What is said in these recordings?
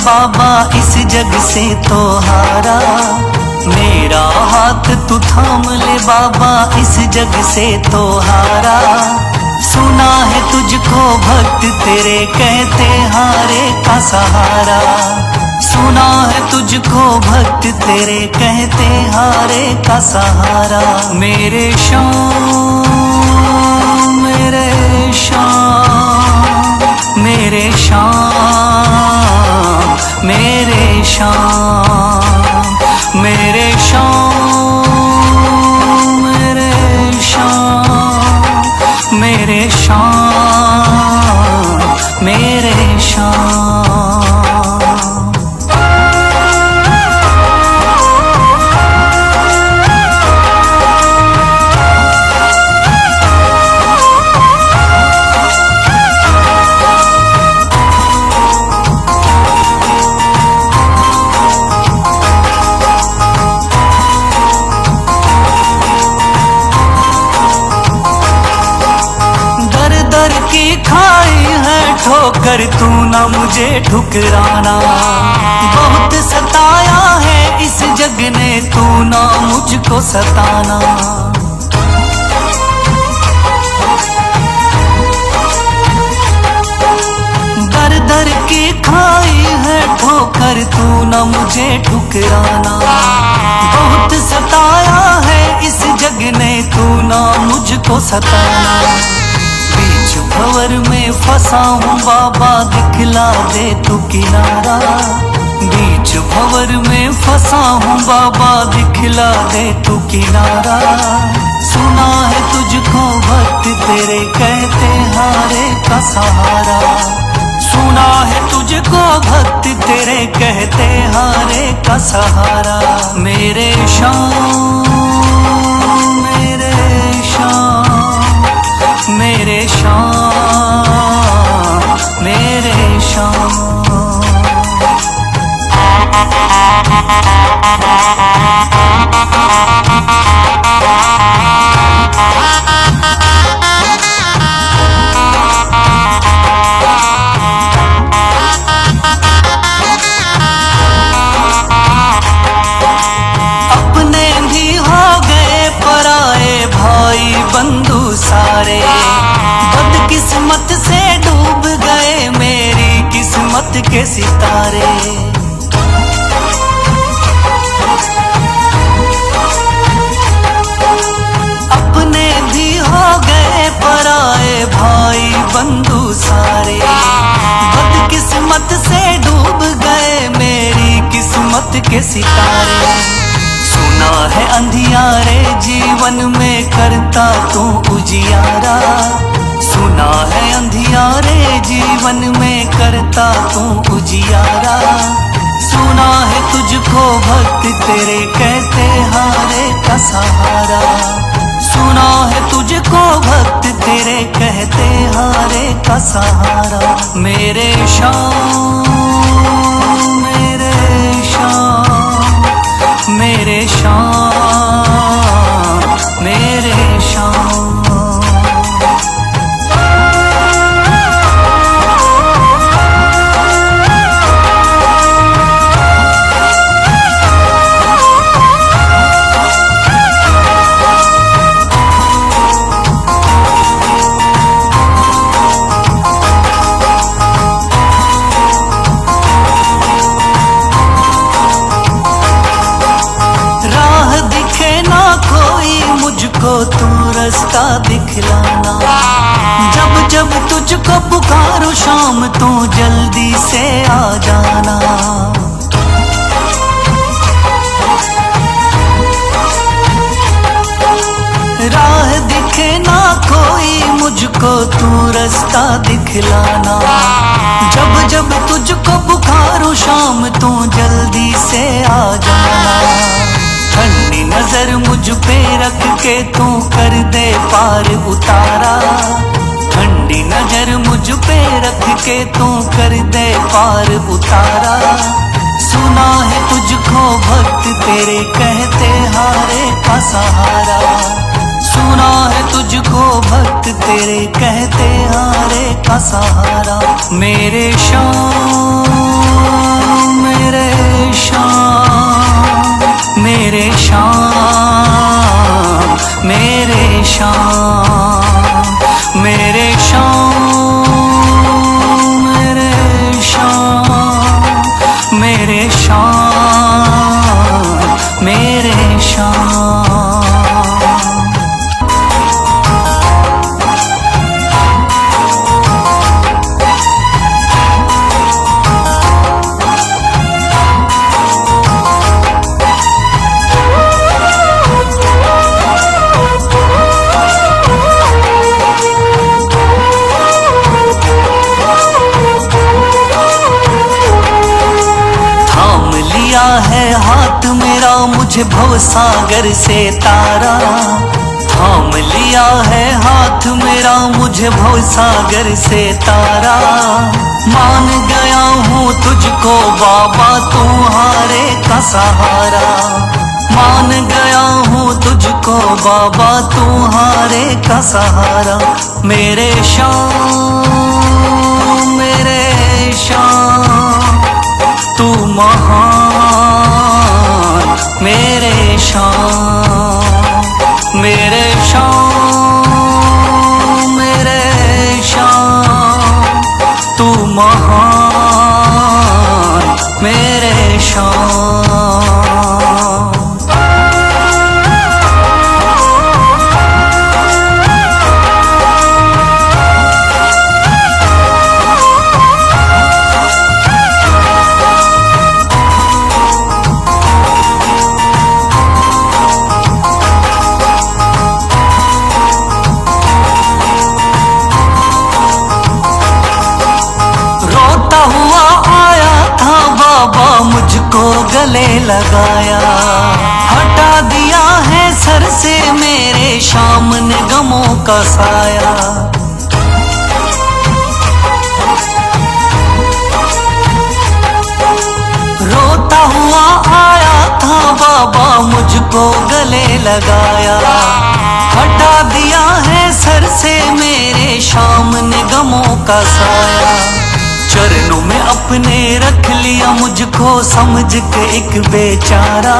बाबा इस जग से तो हारा, मेरा हाथ तू थाम ले बाबा इस जग से तो हारा। सुना है तुझको भक्त तेरे कहते हारे का सहारा, सुना है तुझको भक्त तेरे कहते हारे का सहारा। मेरे श्याम मेरे श्याम मेरे श्याम मेरे श्याम मेरे श्याम मेरे श्याम मेरे श्याम मेरे श्याम। ठोकर तू ना मुझे ठुकराना, बहुत सताया है इस जग ने तू ना मुझको सताना। दर दर की खाई है ठोकर तू ना मुझे ठुकराना, बहुत सताया है इस जग ने तू ना मुझको सताना। भंवर में फंसा हूँ बाबा दिखला दे तू किनारा, बीच भंवर में फंसा हूँ बाबा दिखला दे तू किनारा। सुना है तुझको भक्त तेरे कहते हारे का सहारा, सुना है तुझको भक्त तेरे कहते हारे का सहारा। मेरे श्याम मेरे श्याम मेरे श्याम मेरे श्याम। अपने भी हो गए पराए भाई बंधु सारे, बदकिस्मत से डूब गए मेरी किस्मत के सितारे। अपने भी हो गए पराए भाई बंधु सारे, बदकिस्मत से डूब गए मेरी किस्मत के सितारे। सुना है अंधियारे जीवन में करता तू उजियारा, सुना है अंधियारे जीवन में करता तू उजियारा। सुना है तुझको भक्त तेरे कहते हारे का सहारा, सुना है तुझको भक्त तेरे कहते हारे का सहारा। मेरे श्याम मेरे श्याम मेरे श्याम मेरे श्याम। मुझको तू रास्ता दिखलाना, जब जब तुझको पुकारूं शाम तू जल्दी से आ जाना। राह दिखे ना कोई मुझको तू रास्ता दिखलाना, जब जब तुझको पुकारूं शाम तू जल्दी से आ जाना। ठंडी नजर मुझ पे रख के तू कर दे पार उतारा, ठंडी नजर मुझ पे रख के तू कर दे पार उतारा। सुना है तुझको भक्त तेरे कहते हारे का सहारा, सुना है तुझको भक्त तेरे कहते हारे का सहारा। मेरे श्याम मेरे शाम, मेरे शाम, मेरे शाम, मेरे शाम, मेरे शाम, मेरे शाम, मेरे शाम। है हाथ मेरा मुझे भवसागर से तारा, थाम लिया है हाथ मेरा मुझे भवसागर से तारा। मान गया हूँ तुझको बाबा तुम्हारे का सहारा, मान गया हूँ तुझको बाबा तुम्हारे का सहारा। मेरे शाम, मेरे शाम, तू महान, मेरे शाम, मेरे शाम, मेरे शाम, तू महान, मेरे शाम। मुझको गले लगाया, हटा दिया है सर से मेरे शाम ने गमों का साया। रोता हुआ आया था बाबा मुझको गले लगाया, हटा दिया है सर से मेरे शाम ने गमों का साया। चरणों में अपने रख लिया मुझको समझ के एक बेचारा,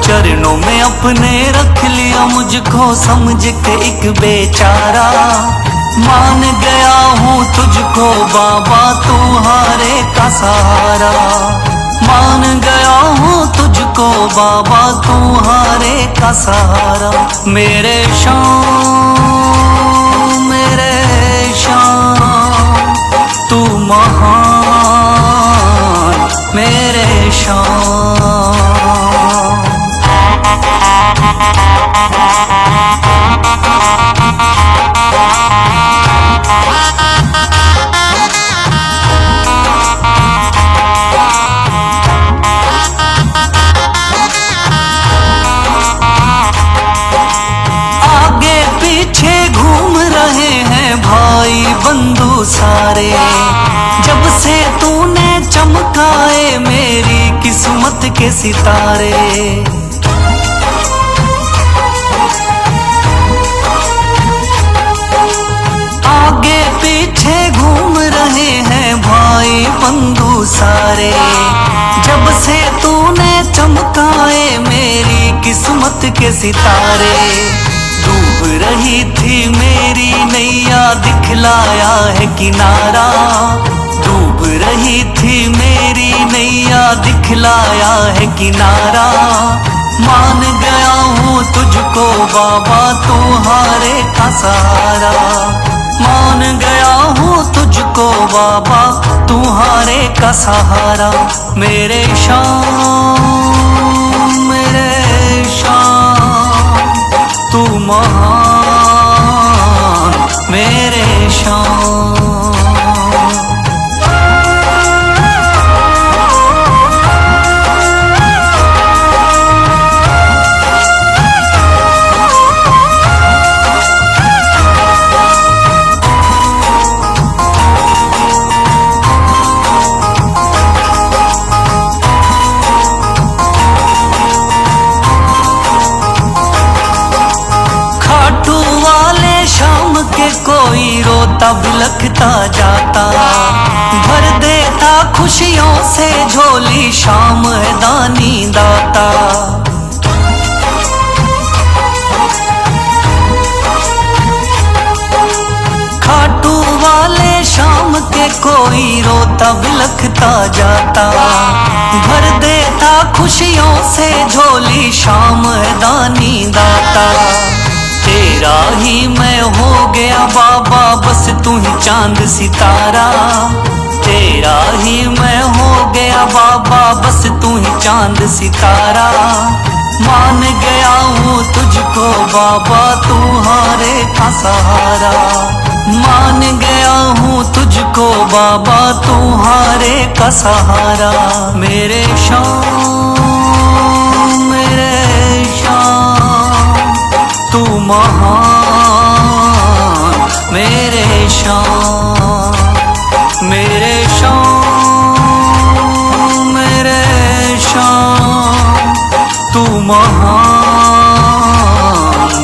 चरणों में अपने रख लिया मुझको समझ के एक बेचारा। मान गया हूँ तुझको बाबा तुम्हारे का सहारा, मान गया हूँ तुझको बाबा तुम्हारे का सहारा। मेरे शाम, मेरे शाम, तू महान, मेरे शाम। आगे पीछे घूम रहे हैं भाई बंधु सारे, जब से तूने चमकाए मेरी किस्मत के सितारे। आगे पीछे घूम रहे हैं भाई बंधु सारे, जब से तूने चमकाए मेरी किस्मत के सितारे। डूब रही थी मेरी नैया दिखलाया है किनारा, डूब रही थी मेरी नैया दिखलाया है किनारा। मान गया हूँ तुझको बाबा तुम्हारे का सहारा, मान गया हूँ तुझको बाबा तुम्हारे का सहारा। मेरे शाम, मेरे शाम, तू महान, मेरे शाम। कोई रोता बिलखता जाता, भर देता खुशियों से झोली, शाम है दानी दाता। खाटू वाले शाम के कोई रोता बिलखता जाता, भर देता खुशियों से झोली, शाम है दानी दाता। तेरा ही मैं हो गया बाबा, बस तू ही चांद सितारा। तेरा ही मैं हो गया बाबा, बस तू ही चांद सितारा। मान गया हूँ तुझको बाबा, तू हारे का सहारा। मान गया हूँ तुझको बाबा, तू हारे का सहारा। मेरे शाम मेरे शाम तू महान, मेरे शाम मेरे शाम मेरे शाम तू महान,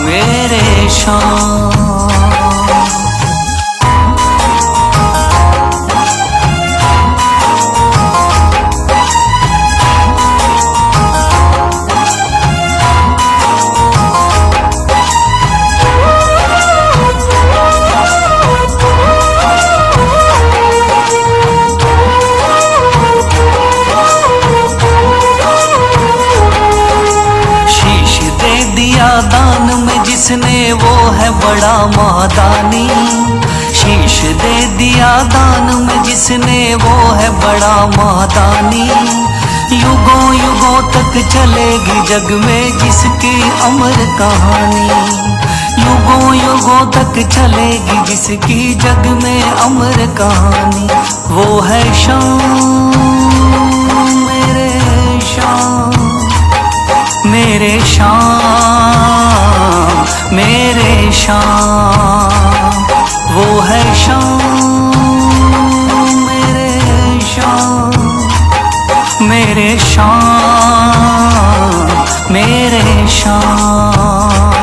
मेरे शाम। दान में जिसने वो है बड़ा महादानी। शीश दे दिया दान में जिसने वो है बड़ा महादानी। युगों युगों तक चलेगी जग में जिसकी अमर कहानी। युगों युगों तक चलेगी जिसकी जग में अमर कहानी। वो है शाम मेरे शाम मेरे शाम मेरे शाम। वो है शाम मेरे शाम मेरे शाम मेरे शाम।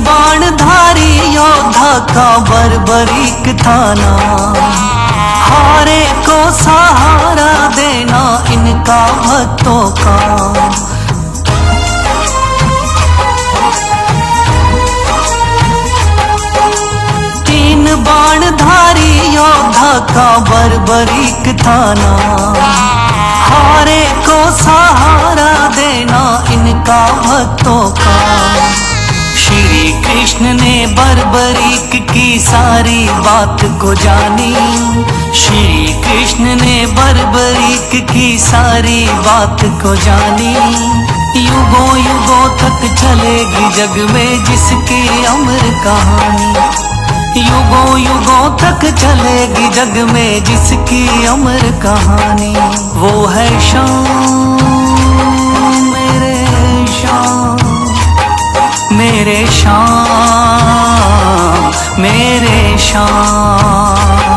बाणधारी योद्धा का बर्बरीक थाना, हारे को सहारा देना इनका भक्तों का। तीन बाणधारी योद्धा का बर्बरीक थाना, हारे को सहारा देना इनका भक्तों का। श्री कृष्ण ने बर्बरीक की सारी बात को जानी। श्री कृष्ण ने बर्बरीक की सारी बात को जानी। युगों युगों तक चलेगी जग में जिसकी अमर कहानी। युगों युगों तक चलेगी जग में जिसकी अमर कहानी। वो है शाम मेरे शाम मेरे शाम मेरे शाम।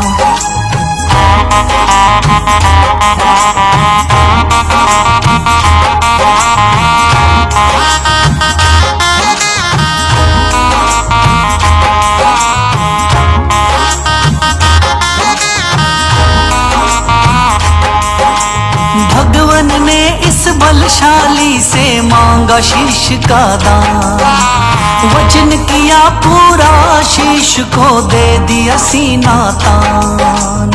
भगवान ने इस बलशाली से मांगा शीश का दान। वचन किया पूरा, शीश को दे दिया सीना तान।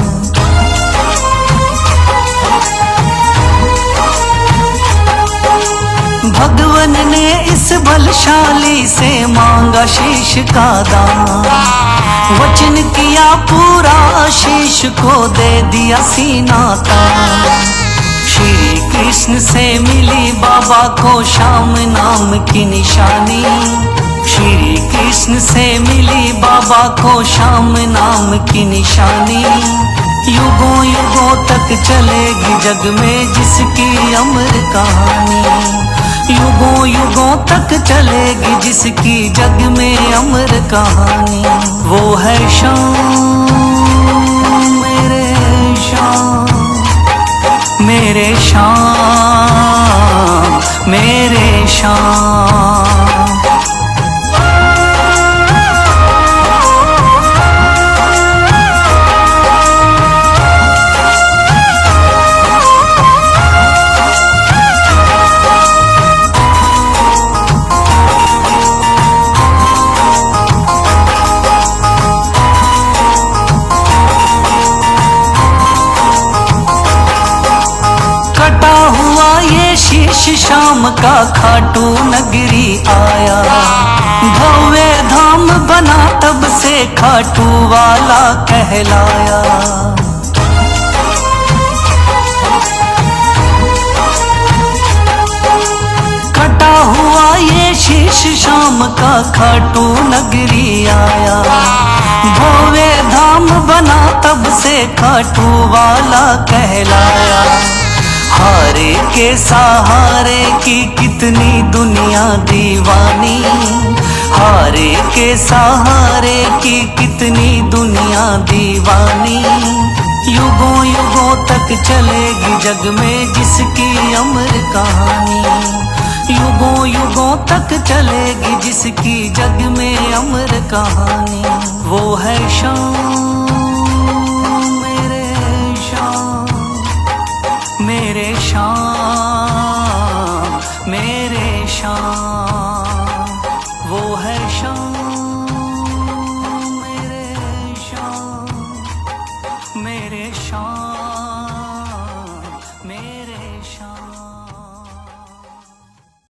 भगवान ने इस बलशाली से मांगा शीश का दान। वचन किया पूरा, शीश को दे दिया सीना तान। श्री कृष्ण से मिली बाबा को शाम नाम की निशानी। श्री कृष्ण से मिली बाबा को शाम नाम की निशानी। युगों युगों तक चलेगी जग में जिसकी अमर कहानी। युगों युगों तक चलेगी जिसकी जग में अमर कहानी। वो है शाम मेरे शाम, मेरे शाम, मेरे शाम। शीश शाम का खाटू नगरी आया, भव्य धाम बना तब से खाटू वाला कहलाया। कटा हुआ ये शीश शाम का खाटू नगरी आया, भव्य धाम बना तब से खाटू वाला कहलाया। हारे के सहारे की कितनी दुनिया दीवानी, हारे के सहारे की कितनी दुनिया दीवानी। युगों युगों तक चलेगी जग में जिसकी अमर कहानी। युगों युगों तक चलेगी जिसकी जग में अमर कहानी। वो है शाम मेरे शाम, मेरे शाम, मेरे शाम। वो है शाम मेरे शाम, मेरे शाम।